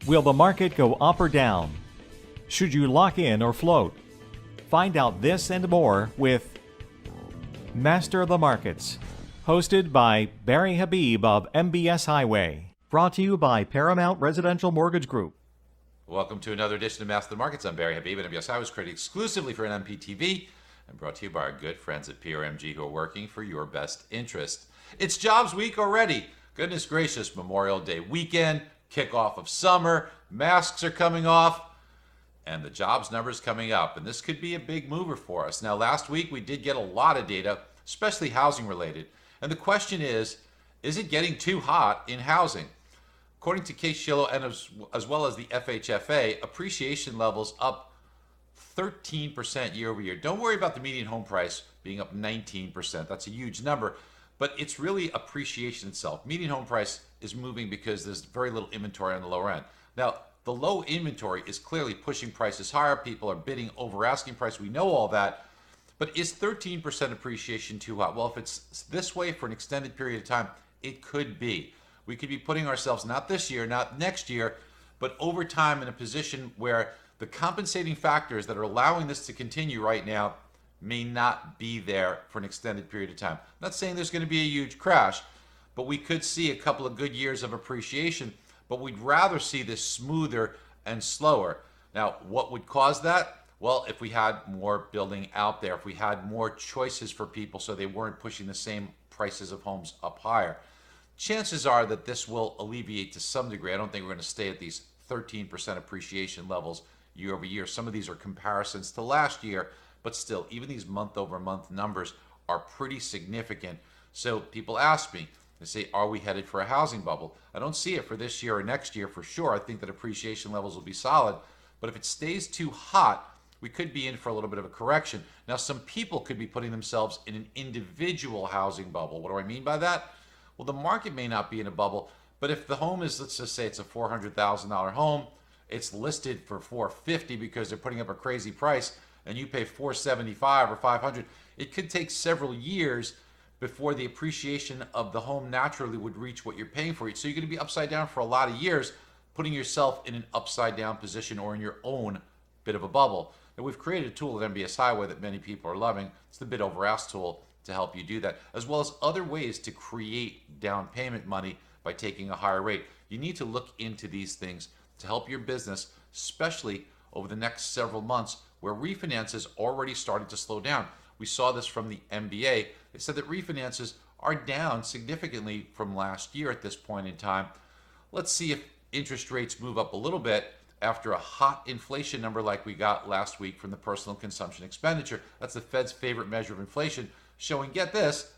Will the market go up or down? Should you lock in or float? Find out this and more with Master of the Markets, hosted by Barry Habib of MBS Highway. Brought to you by Paramount Residential Mortgage Group. Welcome to another edition of Master of the Markets. I'm Barry Habib, and MBS Highway is created exclusively for NMPTV and brought to you by our good friends at PRMG who are working for your best interest. It's Jobs Week already. Goodness gracious, Memorial Day weekend, kickoff of summer, masks are coming off, and the jobs numbers coming up. And this could be a big mover for us. Now, last week we did get a lot of data, especially housing related. And the question is it getting too hot in housing? According to Case-Shillow and as well as the FHFA, appreciation levels up 13% year over year. Don't worry about the median home price being up 19%. That's a huge number, but it's really appreciation itself. Median home price is moving because there's very little inventory on the lower end. Now, the low inventory is clearly pushing prices higher. People are bidding over asking price. We know all that. But is 13% appreciation too hot? Well, if it's this way for an extended period of time, it could be. We could be putting ourselves, not this year, not next year, but over time in a position where the compensating factors that are allowing this to continue right now may not be there for an extended period of time. I'm not saying there's going to be a huge crash, but we could see a couple of good years of appreciation, but we'd rather see this smoother and slower. Now, what would cause that? Well, if we had more building out there, if we had more choices for people so they weren't pushing the same prices of homes up higher. Chances are that this will alleviate to some degree. I don't think we're going to stay at these 13% appreciation levels year over year. Some of these are comparisons to last year, but still, even these month over month numbers are pretty significant. So people ask me, they say, are we headed for a housing bubble? I don't see it for this year or next year for sure. I think that appreciation levels will be solid, but if it stays too hot, we could be in for a little bit of a correction. Now, some people could be putting themselves in an individual housing bubble. What do I mean by that? Well, the market may not be in a bubble, but if the home is, let's just say it's a $400,000 home, it's listed for $450 because they're putting up a crazy price, and you pay $475 or $500, it could take several years before the appreciation of the home naturally would reach what you're paying for it. So you're going to be upside down for a lot of years, putting yourself in an upside down position or in your own bit of a bubble. Now, we've created a tool at MBS Highway that many people are loving. It's the bid over ask tool to help you do that, as well as other ways to create down payment money by taking a higher rate. You need to look into these things to help your business, especially over the next several months where refinances already started to slow down. We saw this from the MBA. They said that refinances are down significantly from last year at this point in time. Let's see if interest rates move up a little bit after a hot inflation number like we got last week from the personal consumption expenditure. That's the Fed's favorite measure of inflation, showing, get this,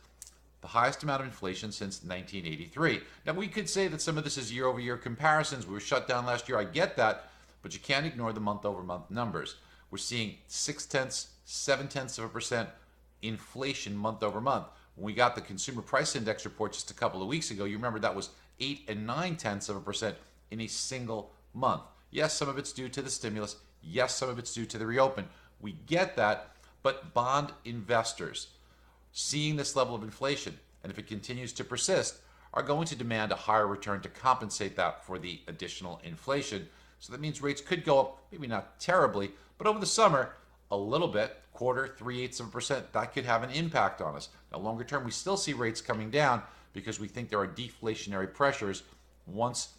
the highest amount of inflation since 1983. Now, we could say that some of this is year-over-year comparisons. We were shut down last year. I get that, but you can't ignore the month-over-month numbers. We're seeing 0.6% inflation month-over-month. When we got the Consumer Price Index report just a couple of weeks ago, you remember that was 8.9% in a single month. Yes, some of it's due to the stimulus. Yes, some of it's due to the reopen. We get that, but bond investors, seeing this level of inflation, and if it continues to persist, are going to demand a higher return to compensate that for the additional inflation. So that means rates could go up, maybe not terribly, but over the summer, a little bit, quarter, 0.3%, that could have an impact on us. Now, longer term, we still see rates coming down because we think there are deflationary pressures once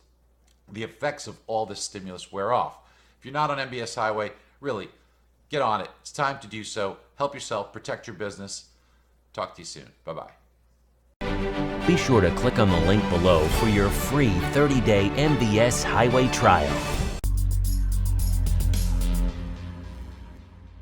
the effects of all this stimulus wear off. If you're not on MBS Highway, really, get on it. It's time to do so. Help yourself, protect your business. Talk to you soon. Bye-bye. Be sure to click on the link below for your free 30-day MBS Highway trial.